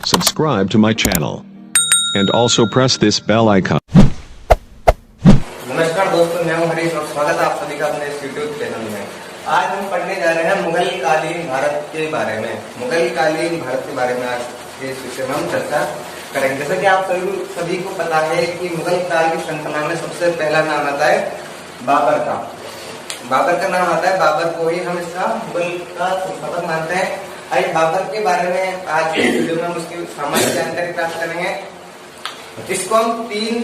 subscribe to my channel, and also press this bell icon. नमस्कार दोस्तों, मैं हूं हरीश और स्वागत है आप सभी का अपने इस यूट्यूब चैनल में। आज हम पढ़ने जा रहे हैं मुगल कालीन भारत के बारे में। मुगल कालीन भारत के बारे में आज इस विषय में हम चर्चा करेंगे। जैसा कि आप सभी को पता है कि मुगल काल की श्रृंखला में सबसे पहला नाम आता है बाबर का। बाबर का नाम आता है, बाबर को ही हम इसका मुगल का संस्थापक मानते हैं। आइए बाबर के बारे में आज के वीडियो में हम उसकी सामान्य जानकारी प्राप्त करेंगे। इसको हम 3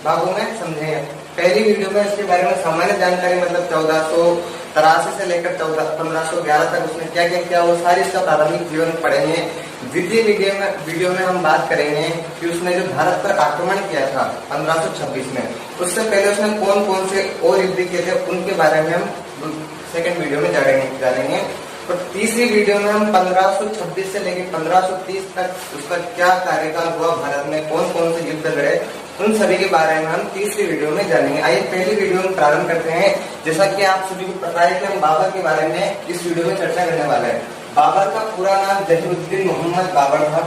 भागों में समझेंगे। पहली वीडियो में इसके बारे में सामान्य जानकारी मतलब 1483 से लेकर 1511 तक उसने क्या क्या किया वो सारी इसका प्रारंभिक जीवन पढ़ेंगे। द्वितीय वीडियो में हम बात करेंगे कि उसने जो भारत पर आक्रमण किया था 1526 में, उससे पहले उसने कौन कौन से और युद्ध किए थे उनके बारे में हम सेकंड वीडियो में जानेंगे। और तीसरी वीडियो में हम 1526 से लेकर 1530 तक उसका क्या कार्यकाल हुआ, भारत में कौन कौन से युद्ध लड़े, उन सभी के बारे में हम तीसरी वीडियो में जानेंगे। आइए पहली वीडियो में प्रारंभ करते हैं। जैसा कि आप सभी को पता है कि हम बाबर के बारे में इस वीडियो में चर्चा करने वाले हैं। बाबर का पूरा नाम जहीरुद्दीन मोहम्मद बाबर था।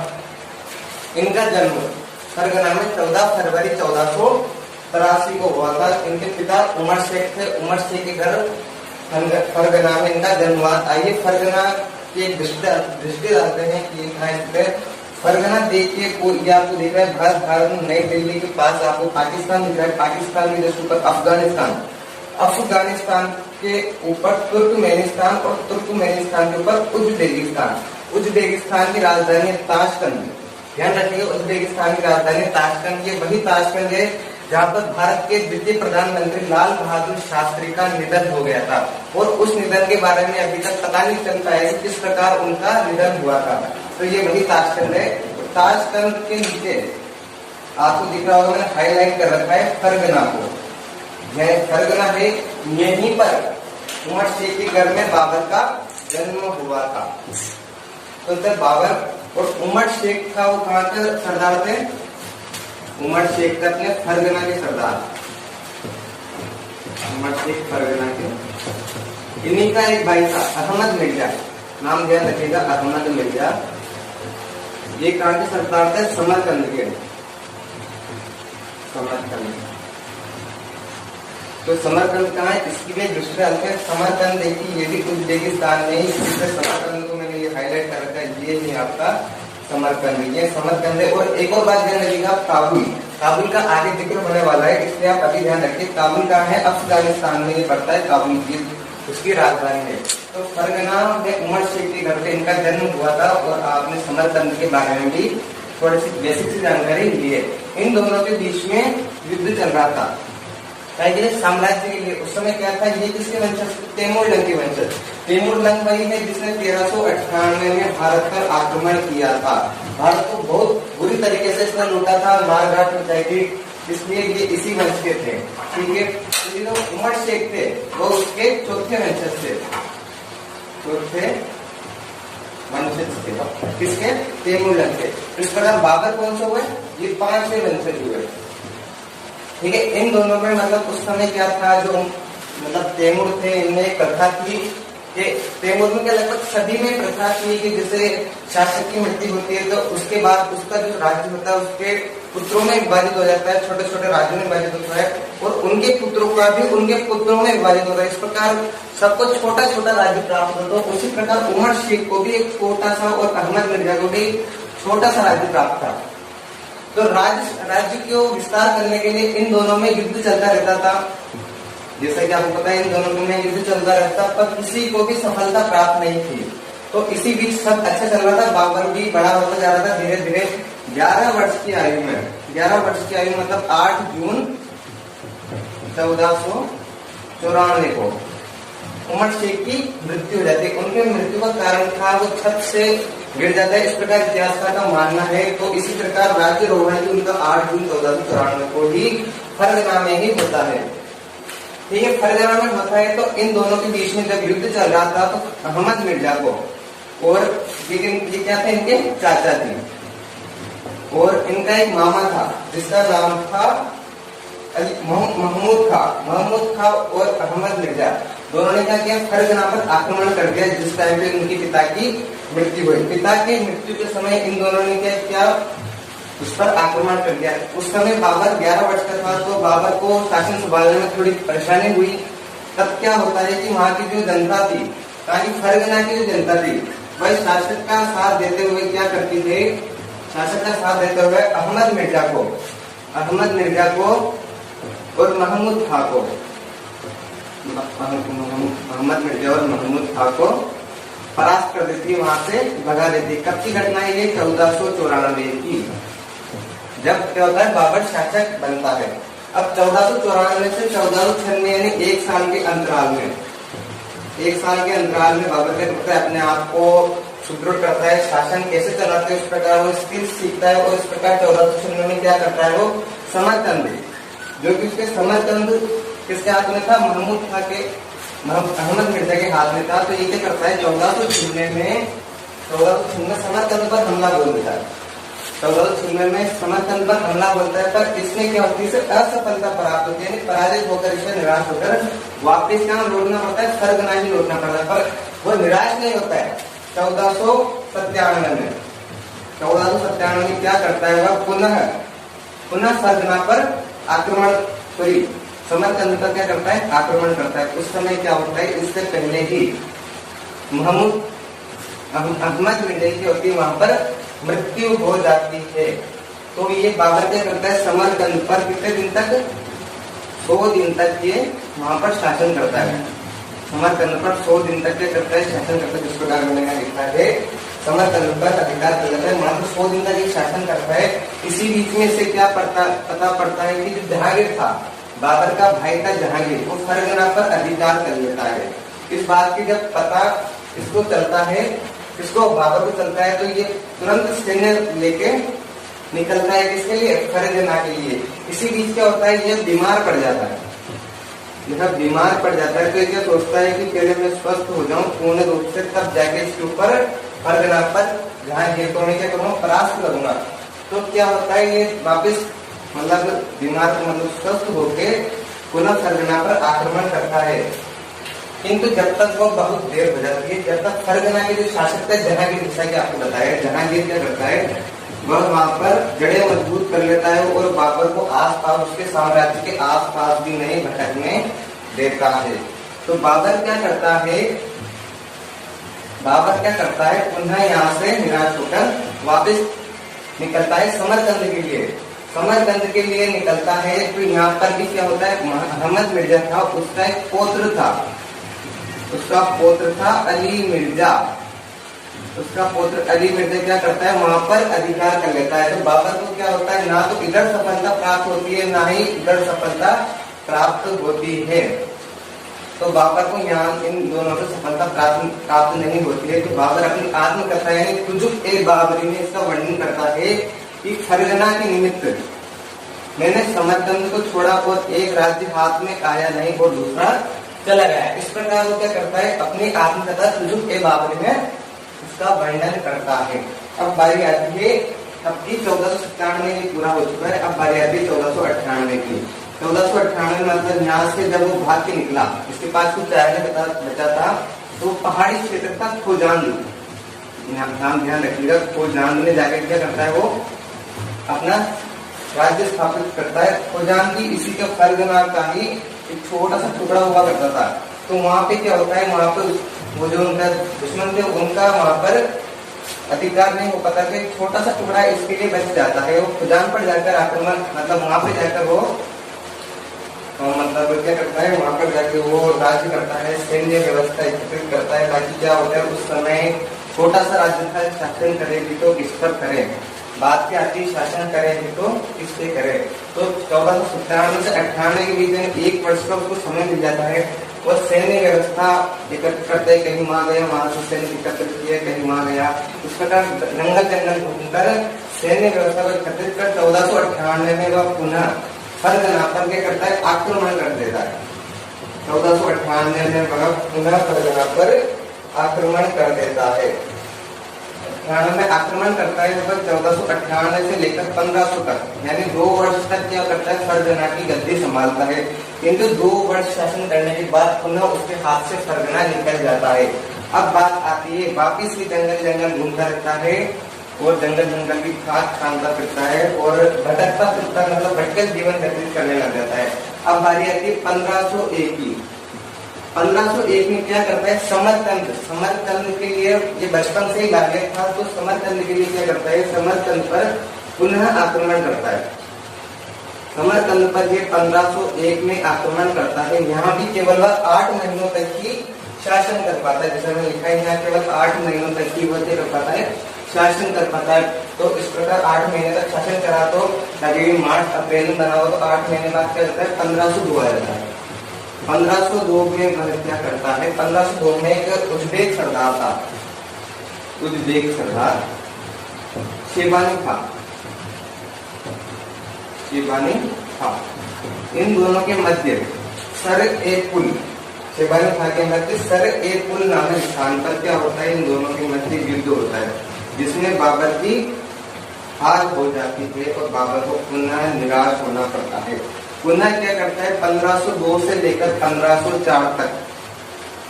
इनका जन्म फरगना में 14 फरवरी 1483 को हुआ था। इनके पिता उमर शेख थे। उमर शेख के घर फरगना में इनका जन्म हुआ। आइए फरगना की एक दृष्टि डालते हैं कि कहाँ स्थित है। फरगना देखिए, ये आपको दिख रहा है भारत नई दिल्ली के पास आपको पाकिस्तान दिख रहा है। पाकिस्तान के जस्ट ऊपर अफगानिस्तान के ऊपर तुर्कमेनिस्तान और तुर्कमेनिस्तान के ऊपर उज्बेकिस्तान की राजधानी ताशकंद। ध्यान रखिएगा, उज्बेकिस्तान की राजधानी ताशकंद। ये वही ताशकंद है जहाँ पर भारत के द्वितीय प्रधानमंत्री लाल बहादुर शास्त्री का निधन हो गया था। और उस निधन के बारे में अभी तक पता नहीं चल पाया कि किस प्रकार उनका निधन हुआ था। तो ये वही ताशकंद है। ताशकंद के नीचे आपको दिख रहा होगा, मैंने हाईलाइट कर रखा है फरगना को। यह फरगना है, यहीं पर उमर शेख के घर में बाबर का जन्म हुआ था। तो जब बाबर और उमर शेख था वो कहाँ के सरदार थे? उमर शेख थे अपने फरगना के सरदार। उमर शेख फरगना के। इन्हीं का एक भाई था अहमद मिर्जा, नाम ध्यान रखिएगा, अहमद मिर्जा। ये कहाँ के सरदार थे? समरकंद के। समरकंद। तो समरकंद कहाँ है इसकी भी दृष्टि डालते हैं। समरकंद देखिए, ये भी उज्बेकिस्तान में ही, समरकंद को मैंने ये हाईलाइट कर रखा है। ये नहीं आपका समरकंद, ये समरकंद है। और एक और बात ध्यान रखिएगा, काबुल का आगे जिक्र होने वाला है, इसलिए आप अभी ध्यान रखिए। काबुल कहाँ है? अफगानिस्तान में ये पड़ता है। काबुल की उसकी राजधानी है। तो फरगना में उमर शेख के घर पे इनका जन्म हुआ था। और आपने समरकंद के बारे में भी थोड़ी सी बेसिक सी जानकारी ली है। इन दोनों के बीच में युद्ध चल रहा था साम्राज्य के लिए। उस समय क्या था, ये किसके वंशज? तैमूरलंग के वंशज। तैमूरलंग वही है जिसने 1398 में भारत पर आक्रमण किया था। भारत को बहुत बुरी तरीके से इसने लूटा था, मारकाट मचाई थी, इसलिए ये इसी वंश के थे। ठीक है, तो जो उमर शेख थे वो उसके चौथे वंशज थे। चौथे वंशज थे किसके? तैमूरलंग के। इस प्रकार बाबर कौन से हुए? ये 5वें वंशज हुए। ठीक है, इन दोनों में मतलब उस समय क्या था, जो मतलब तैमूर थे, इनने प्रथा की कि तैमूर में क्या लगभग सभी में प्रथा की कि जैसे शासक की मृत्यु होती है तो उसके बाद उसका जो राज्य होता है उसके पुत्रों में विभाजित हो जाता है, छोटे छोटे राज्यों में विभाजित होता है, और उनके पुत्रों का भी उनके पुत्रों में विभाजित होता है। इस प्रकार सबको छोटा छोटा राज्य प्राप्त होता है। उसी प्रकार उमर शेख को भी एक छोटा सा और अहमद मिर्जा को भी छोटा सा राज्य प्राप्त था। तो राज्य को विस्तार करने के लिए इन दोनों में युद्ध चलता रहता था। जैसा कि आपको पता है इन दोनों में युद्ध चलता रहता, पर किसी को भी सफलता प्राप्त नहीं थी। तो इसी बीच सब अच्छा चल रहा था। बाबर भी बड़ा होता जा रहा था धीरे धीरे। 11 वर्ष की आयु में, 11 वर्ष की आयु मतलब 8 जून 1494 को उमर शेख की मृत्यु हो जाती है। उनके मृत्यु का कारण था वो छत से गिर जाता है, इस प्रकार इतिहासकार का मानना है। तो इसी प्रकार राज्यरोहण भी उनका 8 जून 1494 को ही फरगना में ही होता है। ठीक है, फरगना में होता है। तो इन दोनों के बीच में जब युद्ध चल रहा था तो अहमद मिर्जा को, और ये क्या थे, इनके चाचा थे, और इनका एक मामा था जिसका नाम था महमूद खां और अहमद मिर्जा। दोनों ने क्या किया, फरगना पर आक्रमण कर दिया जिस टाइम पे उनके पिता की मृत्यु हुई। पिता की मृत्यु के समय इन दोनों ने क्या किया, उस पर आक्रमण कर दिया। उस समय बाबर 11 वर्ष का था, तो बाबर को शासन संभालने में थोड़ी परेशानी हुई। तब क्या होता है कि वहां की जो जनता थी, ताकि फरगना की जो जनता थी, वह शासक का साथ देते हुए क्या करती थे, शासक का साथ देते हुए अहमद मिर्जा को और महमूद खां को, मोहम्मद मिर्जा और महमूद खां को परास्त कर देती है, वहां से भगा देती है। कब की घटना है ये, 1494 की, जब क्या होता है बाबर शासक बनता है। अब 1494 से 1496 यानी एक साल के अंतराल में बाबर क्या करता है, अपने आप को सुदृढ़ करता है, शासन कैसे चलाते हैं उस प्रकार वो स्किल सीखता है। और इस प्रकार 1496 में क्या करता है वो, समरकंद, जो कि उसके समरकंद किसके हाथ में था, महमूद खां के, अहमद मिर्जा के हाथ में था। तो ये क्या करता है, 1496 में समरकंद पर हमला बोल देता है। 1496 में समरकंद पर हमला बोलता है, पर इसमें क्या होती है, असफलता प्राप्त होती है, यानी पराजित होकर, इसे निराश होकर वापिस कहाँ लौटना पड़ता है, फरगना ही लौटना पड़ता है। पर वो निराश नहीं होता है। 1497 में क्या करता है, वह पुनः फरगना पर आक्रमण, समरकंद पर क्या करता है, आक्रमण करता है। उस समय क्या होता है, इससे पहले ही अहमद मिर्जा की होती है, वहां पर मृत्यु हो जाती है। तो ये बाबर क्या करता है, समरकंद पर कितने दिन तक, 100 दिन तक ये वहां पर शासन करता है। समरकंद पर 100 दिन तक क्या करता है, शासन करता है। जिस प्रकार मैंने लिखा है, समरकंद पर अधिकार कर लेता है, वहां पर 100 दिन तक ये शासन करता है। इसी बीच में से क्या पता पड़ता है कि जो जहांगीर था, बाबर का भाई था जहांगीर, वो फरगना पर अधिकार कर लेता है। इस बात की जब पता इसको चलता है, इसको बाबर को चलता है, तो ये तुरंत सैन्य लेके निकलता है, किसके लिए, फरगना के लिए। इसी बीच क्या होता है, ये बीमार पड़ जाता है। जब बीमार पड़ जाता है तो ये सोचता है कि पहले मैं स्वस्थ हो जाऊं पूर्ण रूप से, तब जाके इसके ऊपर फरगना पर जहांगीर को मैं क्या करूँगा, परास्त करूंगा। तो क्या होता है, ये वापिस बीमार स्वस्थ होके पुनः फरगना पर आक्रमण करता है। किंतु जब तक वो बहुत देर हो जाती है, जब तक फरगना के जो शासक थे जहांगीर, जैसा कि आपको बताया, जहांगीर क्या करता है, वह वहां पर जड़ें मजबूत कर लेता है और बाबर को आसपास, उसके साम्राज्य के आसपास भी नहीं भटकने देता है। तो बाबर क्या करता है, पुनः यहाँ से निराश होकर वापस निकलता है समरकंद के लिए निकलता है। तो यहाँ पर भी क्या होता है, अहमद मिर्जा था, उसका एक पोत्र था, अली मिर्जा। उसका पुत्र अली मिर्जा क्या करता है, वहां पर अधिकार कर लेता है। तो बाबर को क्या होता है, ना तो इधर सफलता प्राप्त होती है, ना ही इधर सफलता प्राप्त होती है। तो बाबर को यहाँ इन दोनों से सफलता प्राप्त नहीं होती है। तो बाबर अपनी आत्मकथा यानी तुजुक-ए-बाबरी में इसका वर्णन करता है कि फरगना के निमित्त मैंने समरकंद को छोड़ा और एक राज्य हाथ में आया नहीं और दूसरा चला गया। इस प्रकार वो क्या करता है, अपनी आत्मकथा तुजुक-ए-बाबरी में इसका वर्णन करता है। अब बारी आती है, अब की 1497 में पूरा हो चुका है, अब बारी आती है 1498 की। 1498 में मतलब यहाँ से जब वो भाग के निकला, इसके पास कुछ जायजा बचा था, तो पहाड़ी क्षेत्र था खोजांद, ध्यान रखिएगा, खोजांद में जाकर क्या करता है, वो अपना राज्य स्थापित करता है। खोजांद इसी के फरगना का ही एक छोटा सा टुकड़ा हुआ करता था। तो वहां पे क्या होता है, वहां पर वो जो उनका दुश्मन थे उनका वहां पर अधिकार नहीं हो पाता, कि छोटा सा टुकड़ा इसके लिए बच जाता है। वो खुजान पर जाकर आक्रमण, मतलब वहां पे जाकर वो मतलब क्या करता है, वहां पर जाकर वो राज्य करता है, सैन्य व्यवस्था एकत्रित करता है। बाकी क्या होता है, उस समय छोटा सा राज्य था, शासन करेगी तो किस पर करे, बात की आती शासन करेगी तो किस पे करे। तो 1497 से 98 के बीच में 1 वर्ष का उसको समय मिल जाता है। वो सैन्य व्यवस्था एकत्रित करते है, कहीं वहां गया, वहां से सैन्य एकत्रित किया, कहीं वहां गया, इस प्रकार जंगल घूमकर सैन्य व्यवस्था को एकत्रित कर 1498 में वह पुनः फरगना पर क्या करता है, आक्रमण कर देता है। 1498 में वह पुनः फरगना पर आक्रमण कर देता है। 1898 में आक्रमण करता है, लगभग 1498 से लेकर 1500 तक, यानी 2 वर्ष तक क्या करता है, फरगना की गद्दी संभालता है। किंतु 2 वर्ष शासन करने के बाद पुनः उसके हाथ से फरगना निकल जाता है। अब बात आती है, वापिस ही जंगल जंगल घूमता रहता है और जंगल जंगल की खाद खानता फिरता है और भटकता फिरता, मतलब भटकल जीवन व्यतीत करने लग जाता है। अब बारी आती है 1501 की। 1501 में क्या करता है, समरकंद, समरकंद के लिए ये बचपन से ही लागत था, तो समरकंद के लिए क्या करता है, समरकंद पर पुनः आक्रमण करता है। समरकंद पर ये 1501 में आक्रमण करता है। यहाँ भी केवल वह 8 महीनों तक ही शासन कर पाता है, जैसे मैंने लिखा है यहाँ केवल 8 महीनों तक ही वह कर पाता है, शासन कर पाता है। तो इस प्रकार 8 महीने तक शासन करा, तो अभी मार्च अप्रैल में बना हो, तो 8 महीने बाद क्या होता है, 1502 आ जाता है। 1502 में वह क्या करता है, 1502 में एक उज्बेक सरदार था, उज्बेक सरदार शेबानी था, शेबानी था। इन दोनों के मध्य सर ए पुल, शेबानी था के मध्य सर ए पुल नामक स्थान पर क्या होता है, इन दोनों के मध्य युद्ध होता है, जिसमें बाबर की हार हो जाती है और बाबर को पुनः निराश होना पड़ता है। पुनः क्या करता है, 1502 से लेकर 1504 तक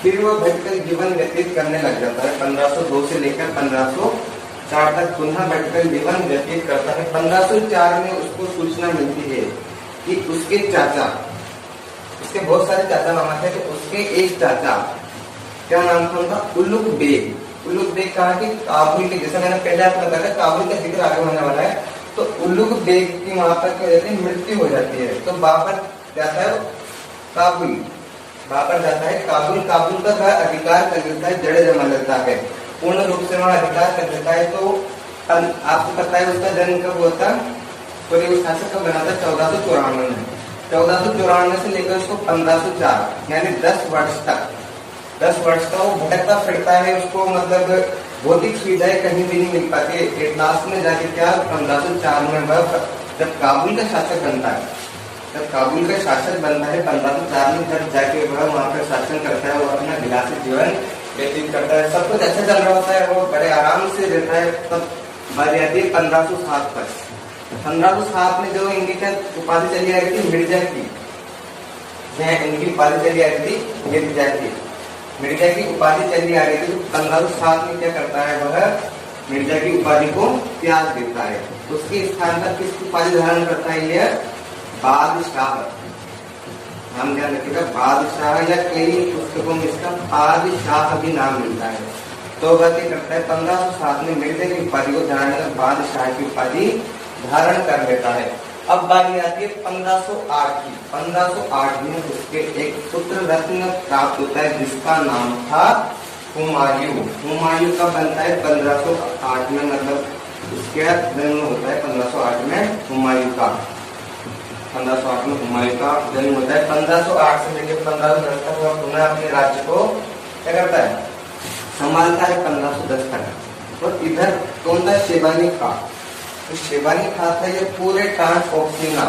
फिर वो भटकल जीवन व्यतीत करने लग जाता है। 1502 से लेकर 1504 तक पुनः भटकल जीवन व्यतीत करता है। 1504 में उसको सूचना मिलती है कि उसके चाचा, उसके बहुत सारे चाचा मामा थे, तो उसके एक चाचा, क्या नाम था उनका, उल्लुक बेग। उल्लुक बेग कहा कि काबुल के, जैसे मैंने पहले आपको बताया काबुल का जिक्र आगे होने वाला है, तो उल्लुक बेग की वहां पर क्या हो जाती है, मृत्यु हो जाती है। तो बाबर जाता है काबुल, बाबर जाता है काबुल, काबुल का वह अधिकार कर लेता है, जड़ जमा लेता है, पूर्ण रूप से वहां अधिकार कर लेता है। तो आपको पता है उसका जन्म कब हुआ था, तो ये शासक कब बना था, 1494 में। 1494 से लेकर उसको 1504, यानी 10 वर्ष तक, 10 वर्ष का वो भटकता फिरता है, उसको मतलब भौतिक सुविधाएं कहीं भी नहीं मिल पाती है। लास्ट में जाके क्या 1504 में वह जब काबुल का शासक बनता है, जब काबुल का शासक बनता है 1504 में, जब जाके वह वहाँ पर शासन करता है, वो अपना विलासी जीवन व्यतीत करता है, सब कुछ अच्छा चल रहा होता है, वो बड़े आराम से रहता है। तब बारी आती है 1507 पर। 1507 में जो इनकी क्या उपाधि चली आ रही थी, मिर्जा की, इनकी उपाधि चली आ रही थी मिर्जा की, मिर्जा की उपाधि चली आ रही थी। तो 1507 में क्या करता है, वह मिर्जा की उपाधि को त्याग देता है। उसके स्थान पर किसकी उपाधि धारण करता है, यह बादशाह, नाम ध्यान रखिएगा, बादशाह, या कई पुस्तकों में इसका बादशाह भी नाम मिलता है। तो वह क्या करता है, 1507 में मिर्जा की उपाधि को धारण कर बादशाह की उपाधि धारण कर लेता है। अब बारी आती है 1508 की। 1508 में उसके एक पुत्र रत्न प्राप्त होता है, जिसका नाम था हुमायूं। हुमायूं का बनता है 1508 में, मतलब उसका जन्म होता है 1508 में हुमायूं का, 1508 में हुमायूं का जन्म होता है। 1508 से लेकर 1510 तक वह पुनः अपने राज्य को क्या करता है, संभालता है 1510 तक। और इधर कौन था, शेबानी खां। तो शेबानी खां था ये पूरे ट्रांसओक्सिना,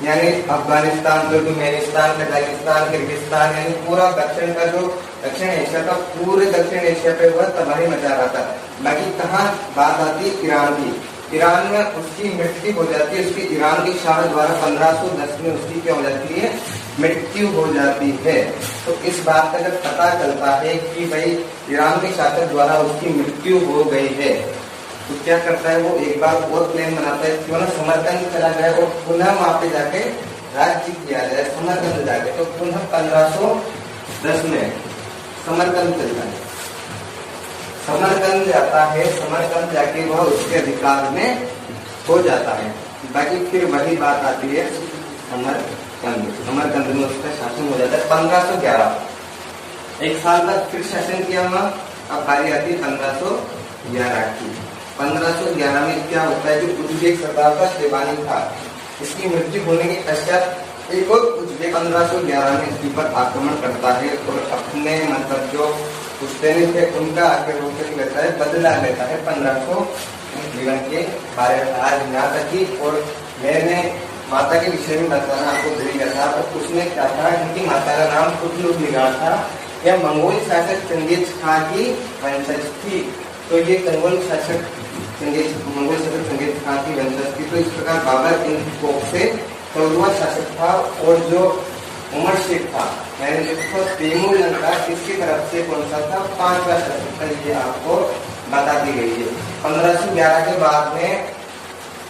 यानी अफगानिस्तान, तुर्कमेनिस्तान, कजाकिस्तान, किर्गिस्तान, यानी पूरा दक्षिण का जो दक्षिण एशिया का, पूरे दक्षिण एशिया पे वह तबाही मचा रहा था। बाकी कहाँ बात आती है, ईरान की। ईरान में उसकी मृत्यु हो जाती है, उसकी ईरान के शाह द्वारा 1510 में उसकी क्या हो जाती है, मृत्यु हो जाती है। तो इस बात का जब पता चलता है कि भाई ईरान के शासक द्वारा उसकी मृत्यु हो गई है, तो क्या करता है, वो एक बार और प्लान बनाता है, क्यों ना समरकंद चला जाए और पुनः वहां पे जाके राज्य किया जाए, समरकंद जाके। तो पुनः 1510 में समरकंद चलता है, समरकंद जाता है, समरकंद जाके वह उसके अधिकार में हो जाता है। बाकी फिर वही बात आती है समरकंद, समरकंद में उसका शासन हो जाता है 1511, एक साल तक फिर शासन किया वहां। अब बारी आती है 1511 की। 1511 में क्या होता है, जो उज्बेक सरदार का शेबानी था, इसकी मृत्यु होने के पश्चात एक और उज्बेक 1511 में इसके ऊपर आक्रमण करता है और अपने मतलब जो पुश्तैनी थे उनका आगे रोक लेता है, बदला लेता है 1511 के बारे में। आज यहाँ तक की, और मैंने माता के विषय में बताना आपको भूल गया था, तो उसने क्या था, उनकी माता का नाम कुतुब निगार था, यह मंगोल शासक चंगेज खां की वंशज थी। तो ये मंगोल शासक चंगेज खान की वंशज थी। तो इस प्रकार बाबर इन कोख से 14वां शासक था। और जो उमर शेख था यानी जो तैमूर लंका, इसकी तरफ से कौन सा था, 5वां शासक था। ये आपको बता दी गई है। 1511 के बाद में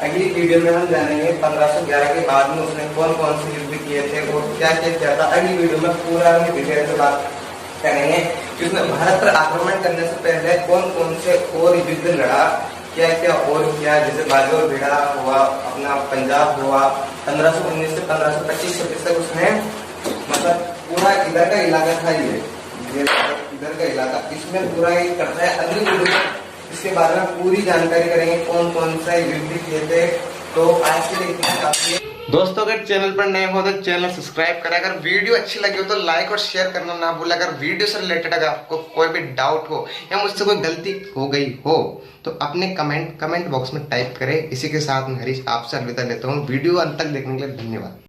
अगली वीडियो में हम जानेंगे 1511 के बाद में उसने कौन कौन से युद्ध किए थे और क्या क्या किया था। अगली वीडियो में पूरा हम डिटेल से बात करेंगे कि उसने भारत पर आक्रमण करने से पहले कौन कौन से और युद्ध लड़ा, क्या क्या और किया। जैसे बाजौर बेड़ा हुआ, अपना पंजाब हुआ। 1519 से 1525 तक उसने मतलब पूरा इधर का इलाका था, ये इधर का इलाका, इसमें पूरा ये करता है। अगली वीडियो में इसके बारे में पूरी जानकारी करेंगे, कौन कौन सा युद्ध किए थे। तो आज के लिए इतना काफी है। दोस्तों अगर चैनल पर नए हो तो चैनल सब्सक्राइब करें। अगर वीडियो अच्छी लगी हो तो लाइक और शेयर करना ना भूलें। अगर वीडियो से रिलेटेड अगर आपको कोई भी डाउट हो या मुझसे कोई गलती हो गई हो तो अपने कमेंट बॉक्स में टाइप करें। इसी के साथ मैं हरीश आपसे अलविदा लेता हूँ। वीडियो अंत तक देखने के लिए धन्यवाद।